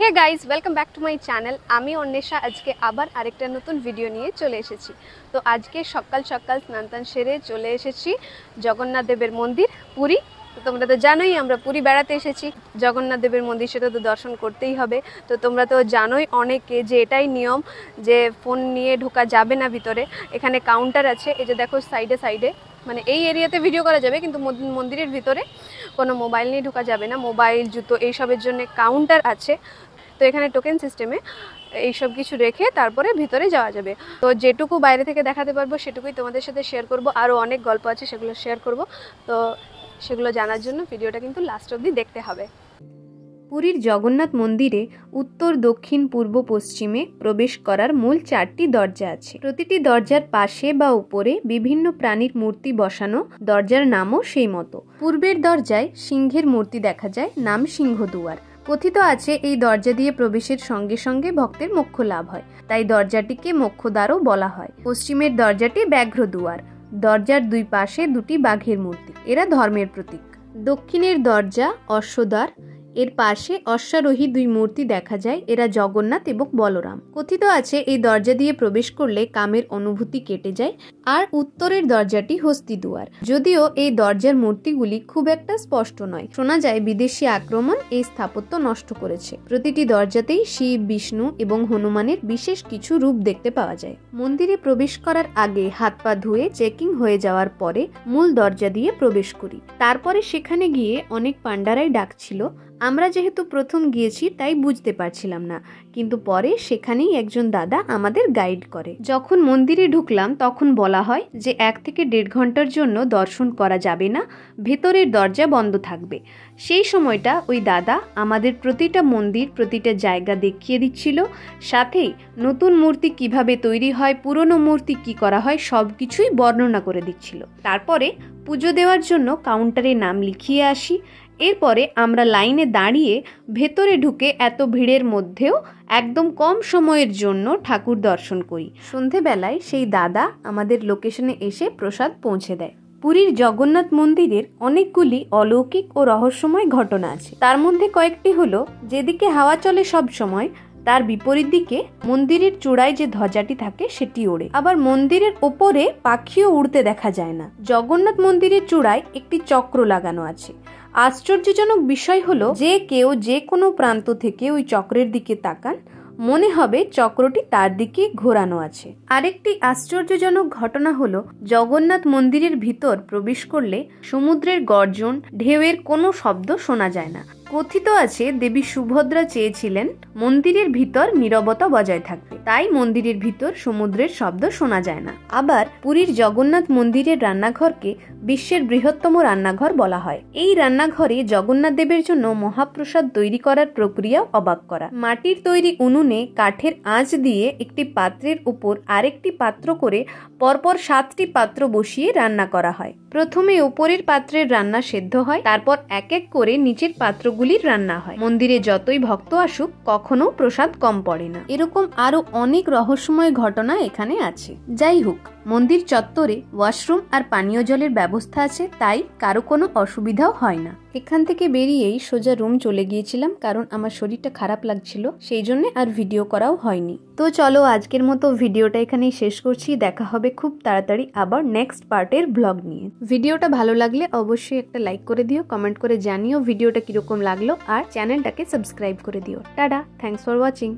Hey guys welcome back to my channel. আমি অন্বেষা আজকে আবার আরেকটা নতুন ভিডিও নিয়ে চলে এসেছি। তো আজকে সকাল সকাল স্নান টান সেরে চলে এসেছি জগন্নাথ দেবের মন্দির পুরী। তো তোমরা তো জানোই আমরা পুরী বেড়াতে এসেছি, জগন্নাথ দেবের মন্দির সেটা তো দর্শন করতেই হবে। তো তোমরা তো জানোই অনেকে যে এটাই নিয়ম যে ফোন নিয়ে ঢোকা যাবে না ভিতরে। এখানে কাউন্টার আছে, এই যে দেখো সাইডে সাইডে, মানে এই এরিয়াতে ভিডিও করা যাবে কিন্তু মন্দিরের ভিতরে কোনো মোবাইল নিয়ে ঢোকা যাবে না। মোবাইল, জুতো এইসবের জন্য কাউন্টার আছে। তো এখানে টোকেন সিস্টেমে এইসব কিছু রেখে তারপরে ভিতরে যাওয়া যাবে। তো যেটুকু বাইরে থেকে দেখাতে পারবো সেটুকুই তোমাদের সাথে শেয়ার করব। আরও অনেক গল্প আছে সেগুলো শেয়ার করব। তো সেগুলো জানার জন্য ভিডিওটা কিন্তু লাস্ট অবধি দেখতে হবে। পুরীর জগন্নাথ মন্দিরে উত্তর, দক্ষিণ, পূর্ব, পশ্চিমে প্রবেশ করার মূল 4টি দরজা আছে। প্রতিটি দরজার পাশে বা উপরে বিভিন্ন প্রাণীর মূর্তি বসানো, দরজার নামও সেই মতো। পূর্বের দরজায় সিংহের মূর্তি দেখা যায়, নাম সিংহদুয়ার। কথিত আছে এই দরজা দিয়ে প্রবেশের সঙ্গে সঙ্গে ভক্তের মোক্ষ লাভ হয়, তাই দরজাটিকে মোক্ষদ্বারও বলা হয়। পশ্চিমের দরজাটি ব্যাঘ্র দুয়ার, দরজার দুই পাশে দুটি বাঘের মূর্তি, এরা ধর্মের প্রতীক। দক্ষিণের দরজা অশ্বদ্বার, এর পাশে অশ্বারোহী দুই মূর্তি দেখা যায়, এরা জগন্নাথ এবং বলরাম। কথিত আছে এই দরজা দিয়ে প্রবেশ করলে কামের অনুভূতি কেটে যায়। আর উত্তরের দরজাটি হস্তিদুয়ার, যদিও এই দরজার মূর্তিগুলি খুব একটা স্পষ্ট নয়। শোনা যায় বিদেশি আক্রমণ এই স্থাপত্য নষ্ট করেছে। প্রতিটি দরজাতেই শিব, বিষ্ণু এবং হনুমানের বিশেষ কিছু রূপ দেখতে পাওয়া যায়। মন্দিরে প্রবেশ করার আগে হাত পা ধুয়ে চেকিং হয়ে যাওয়ার পরে মূল দরজা দিয়ে প্রবেশ করি। তারপরে সেখানে গিয়ে অনেক পান্ডারাই ডাকছিল। আমরা যেহেতু প্রথম গিয়েছি তাই বুঝতে পারছিলাম না, কিন্তু পরে সেখানেই একজন দাদা আমাদের গাইড করে। যখন মন্দিরে ঢুকলাম তখন বলা হয় যে 1 থেকে 1.5 ঘন্টার জন্য দর্শন করা যাবে না, ভেতরের দরজা বন্ধ থাকবে। সেই সময়টা ওই দাদা আমাদের প্রতিটা মন্দির, প্রতিটা জায়গা দেখিয়ে দিচ্ছিল, সাথেই নতুন মূর্তি কিভাবে তৈরি হয়, পুরনো মূর্তি কি করা হয় সব কিছুই বর্ণনা করে দিচ্ছিল। তারপরে পুজো দেওয়ার জন্য কাউন্টারে নাম লিখিয়ে আসি। এরপরে আমরা লাইনে দাঁড়িয়ে ভেতরে ঢুকে এত ভিড়ের মধ্যেও একদম কম সময়ের জন্য ঠাকুর দর্শন করি। সন্ধেবেলায় সেই দাদা আমাদের লোকেশনে এসে প্রসাদ পৌঁছে দেয়। পুরীর জগন্নাথ মন্দিরের অনেকগুলি অলৌকিক ও রহস্যময় ঘটনা আছে। তার মধ্যে কয়েকটি হলো, যেদিকে হাওয়া চলে সব সময় তার বিপরীত দিকে মন্দিরের চূড়ায় যে ধ্বজাটি থাকে সেটি ওড়ে। আবার মন্দিরের ওপরে পাখিও উড়তে দেখা যায় না। জগন্নাথ মন্দিরের চূড়ায় একটি চক্র লাগানো আছে। আশ্চর্যজনক বিষয় হলো যে কেউ যে কোনো প্রান্ত থেকে ওই চক্রের দিকে তাকান, মনে হবে চক্রটি তার দিকে ঘোরানো আছে। আরেকটি আশ্চর্যজনক ঘটনা হলো, জগন্নাথ মন্দিরের ভিতর প্রবেশ করলে সমুদ্রের গর্জন, ঢেউয়ের কোনো শব্দ শোনা যায় না। কথিত আছে দেবী সুভদ্রা চেয়েছিলেন মন্দিরের ভিতর নীরবতা বজায় থাকবে, তাই মন্দিরের ভিতর সমুদ্রের শব্দ শোনা যায় না। আবার পুরীর জগন্নাথ মন্দিরের রান্নাঘরকে বিশ্বের বৃহত্তম রান্নাঘর বলা হয়। এই রান্নাঘরে জগন্নাথ দেবের জন্য মহাপ্রসাদ তৈরি করার প্রক্রিয়াও অবাক করা। মাটির তৈরি উনুনে কাঠের আঁচ দিয়ে একটি পাত্রের উপর আরেকটি পাত্র করে পরপর 7টি পাত্র বসিয়ে রান্না করা হয়। প্রথমে উপরের পাত্রের রান্না সেদ্ধ হয়, তারপর এক এক করে নিচের পাত্রগুলির রান্না হয়। মন্দিরে যতই ভক্ত আসুক কখনো প্রসাদ কম পড়ে না। এরকম আরো অনেক রহস্যময় ঘটনা এখানে আছে। যাই হোক, মন্দির চত্বরে ওয়াশরুম আর পানীয় জলের ব্যবস্থা আছে, তাই কারো কোনো অসুবিধাও হয় না। এখান থেকে বেরিয়েই সোজা রুম চলে গিয়েছিলাম, কারণ আমার শরীরটা খারাপ লাগছিল, সেই জন্য আর ভিডিও করাও হয়নি। তো চলো আজকের মতো ভিডিওটা এখানেই শেষ করছি। দেখা হবে খুব তাড়াতাড়ি আবার নেক্সট পার্টের ব্লগ নিয়ে। ভিডিওটা ভালো লাগলে অবশ্যই একটা লাইক করে দিও, কমেন্ট করে জানিও ভিডিওটা কিরকম লাগলো, আর চ্যানেলটাকে সাবস্ক্রাইব করে দিও। Tata, thanks for watching.